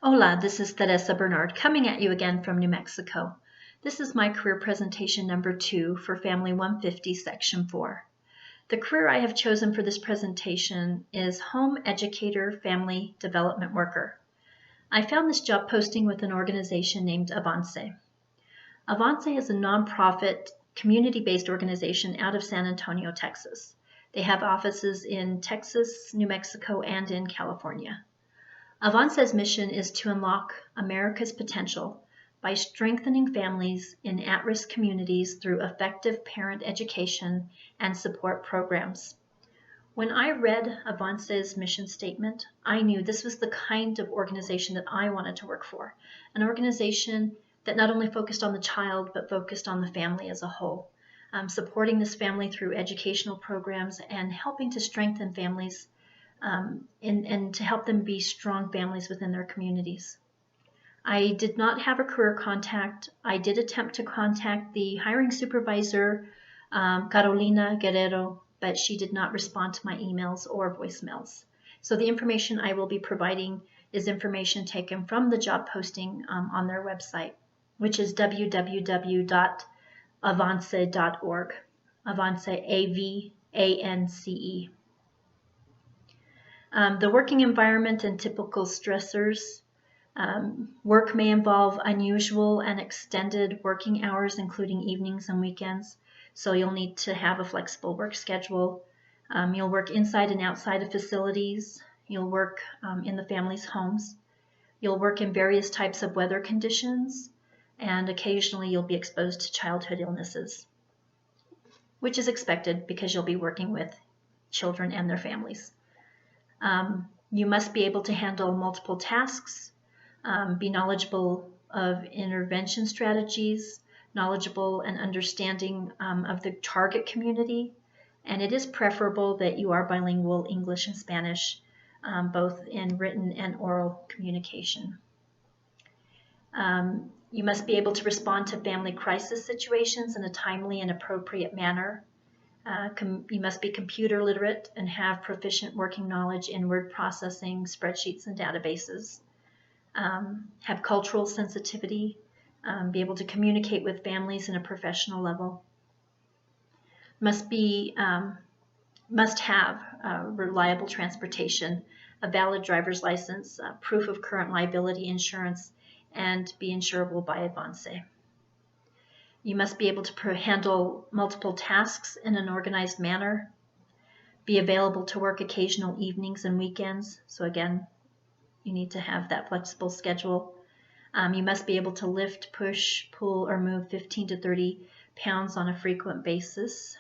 Hola, this is Teresa Bernard coming at you again from New Mexico. This is my career presentation number 2 for Family 150, Section 4. The career I have chosen for this presentation is Home Educator Family Development Worker. I found this job posting with an organization named AVANCE. AVANCE is a nonprofit, community-based organization out of San Antonio, Texas. They have offices in Texas, New Mexico, and in California. AVANCE's mission is to unlock America's potential by strengthening families in at-risk communities through effective parent education and support programs. When I read AVANCE's mission statement, I knew this was the kind of organization that I wanted to work for, an organization that not only focused on the child, but focused on the family as a whole, supporting this family through educational programs and helping to strengthen families and to help them be strong families within their communities. I did not have a career contact. I did attempt to contact the hiring supervisor, Carolina Guerrero, but she did not respond to my emails or voicemails. So the information I will be providing is information taken from the job posting on their website, which is www.avance.org. Avance, A-V-A-N-C-E. The working environment and typical stressors. Work may involve unusual and extended working hours, including evenings and weekends. So you'll need to have a flexible work schedule. You'll work inside and outside of facilities. You'll work in the family's homes. You'll work in various types of weather conditions. And occasionally you'll be exposed to childhood illnesses, which is expected because you'll be working with children and their families. You must be able to handle multiple tasks, be knowledgeable of intervention strategies, knowledgeable and understanding of the target community, and it is preferable that you are bilingual English and Spanish, both in written and oral communication. You must be able to respond to family crisis situations in a timely and appropriate manner. You must be computer literate and have proficient working knowledge in word processing, spreadsheets, and databases. Have cultural sensitivity, be able to communicate with families in a professional level. Must have reliable transportation, a valid driver's license, proof of current liability insurance, and be insurable by AVANCE. You must be able to handle multiple tasks in an organized manner, be available to work occasional evenings and weekends. So again, you need to have that flexible schedule. You must be able to lift, push, pull, or move 15 to 30 pounds on a frequent basis.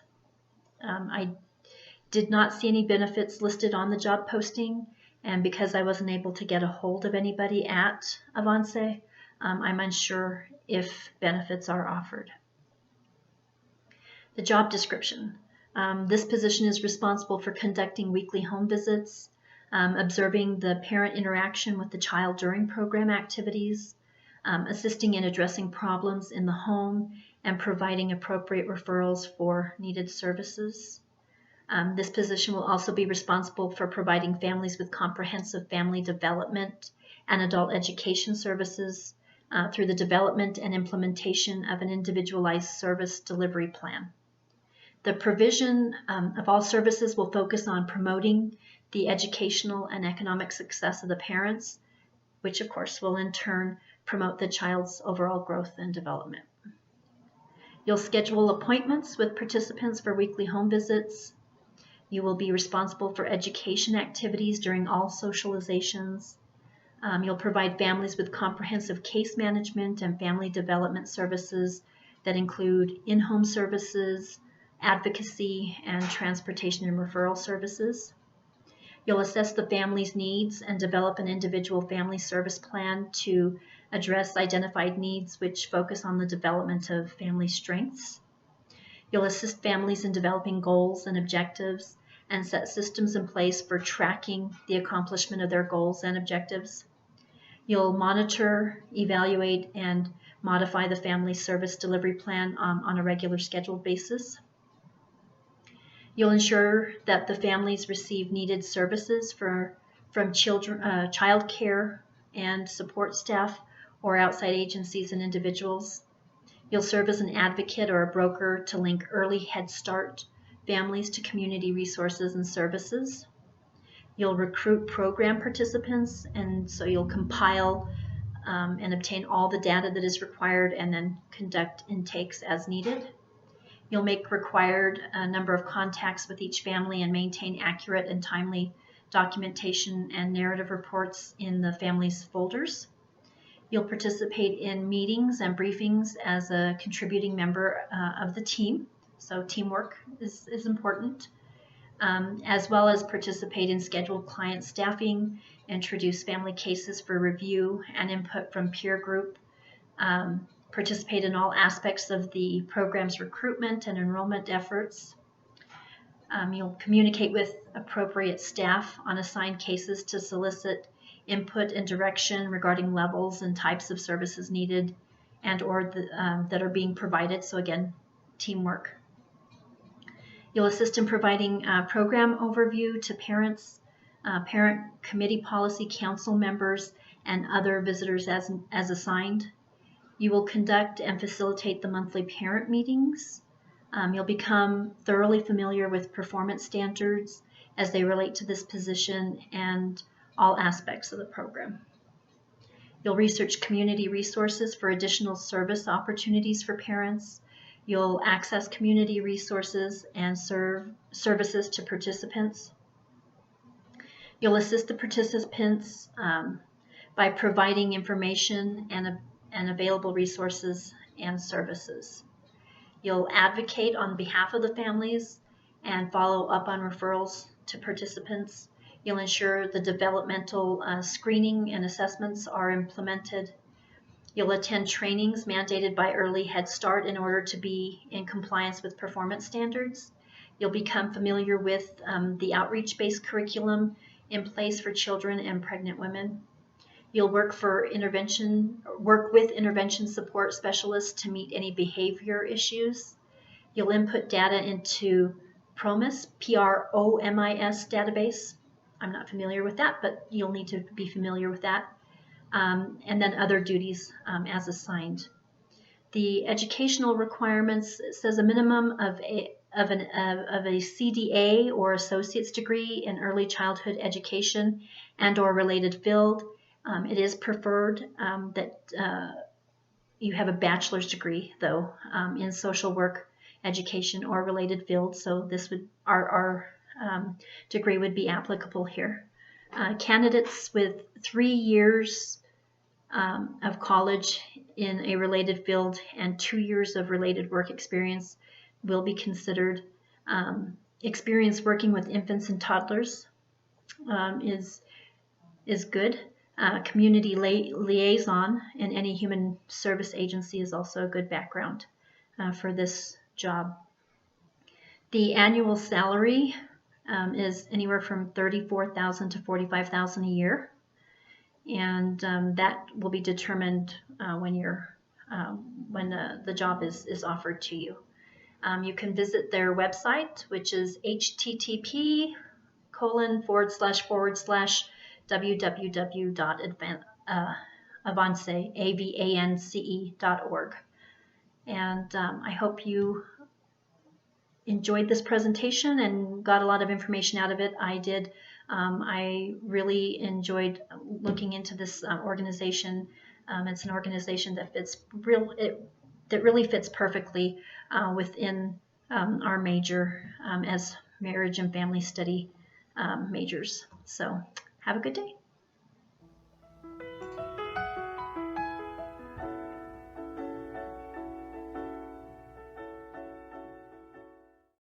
I did not see any benefits listed on the job posting, and because I wasn't able to get a hold of anybody at AVANCE, I'm unsure if benefits are offered. The job description. This position is responsible for conducting weekly home visits, observing the parent interaction with the child during program activities, assisting in addressing problems in the home, and providing appropriate referrals for needed services. This position will also be responsible for providing families with comprehensive family development and adult education services through the development and implementation of an individualized service delivery plan. The provision of all services will focus on promoting the educational and economic success of the parents, which of course will in turn promote the child's overall growth and development. You'll schedule appointments with participants for weekly home visits. You will be responsible for education activities during all socializations. You'll provide families with comprehensive case management and family development services that include in-home services, advocacy, and transportation and referral services. You'll assess the family's needs and develop an individual family service plan to address identified needs which focus on the development of family strengths. You'll assist families in developing goals and objectives and set systems in place for tracking the accomplishment of their goals and objectives. You'll monitor, evaluate, and modify the family service delivery plan on a regular scheduled basis. You'll ensure that the families receive needed services from child care and support staff or outside agencies and individuals. You'll serve as an advocate or a broker to link early Head Start families to community resources and services. You'll recruit program participants, and so you'll compile and obtain all the data that is required and then conduct intakes as needed. You'll make required number of contacts with each family and maintain accurate and timely documentation and narrative reports in the family's folders. You'll participate in meetings and briefings as a contributing member of the team, so teamwork is important, as well as participate in scheduled client staffing, introduce family cases for review and input from peer group, participate in all aspects of the program's recruitment and enrollment efforts. You'll communicate with appropriate staff on assigned cases to solicit input and direction regarding levels and types of services needed and or that are being provided. So again, teamwork. You'll assist in providing program overview to parents, parent committee policy council members, and other visitors as assigned. You will conduct and facilitate the monthly parent meetings. You'll become thoroughly familiar with performance standards as they relate to this position and all aspects of the program. You'll research community resources for additional service opportunities for parents. You'll access community resources and services to participants. You'll assist the participants by providing information and available resources and services. You'll advocate on behalf of the families and follow up on referrals to participants. You'll ensure the developmental screening and assessments are implemented. You'll attend trainings mandated by Early Head Start in order to be in compliance with performance standards. You'll become familiar with the outreach-based curriculum in place for children and pregnant women. You'll work with intervention support specialists to meet any behavior issues. You'll input data into PROMIS, P-R-O-M-I-S database. I'm not familiar with that, but you'll need to be familiar with that. And then other duties as assigned. The educational requirements, it says a minimum of a CDA or associate's degree in early childhood education and or related field. It is preferred that you have a bachelor's degree, though, in social work, education, or related fields. So this would our degree would be applicable here. Candidates with 3 years of college in a related field and 2 years of related work experience will be considered. Experience working with infants and toddlers is good. Community liaison in any human service agency is also a good background for this job. The annual salary is anywhere from $34,000 to $45,000 a year, and that will be determined when the job is offered to you. You can visit their website, which is http://www.avance.org. And I hope you enjoyed this presentation and got a lot of information out of it. I did. I really enjoyed looking into this organization. It's an organization that that really fits perfectly within our major as marriage and family study majors. So have a good day.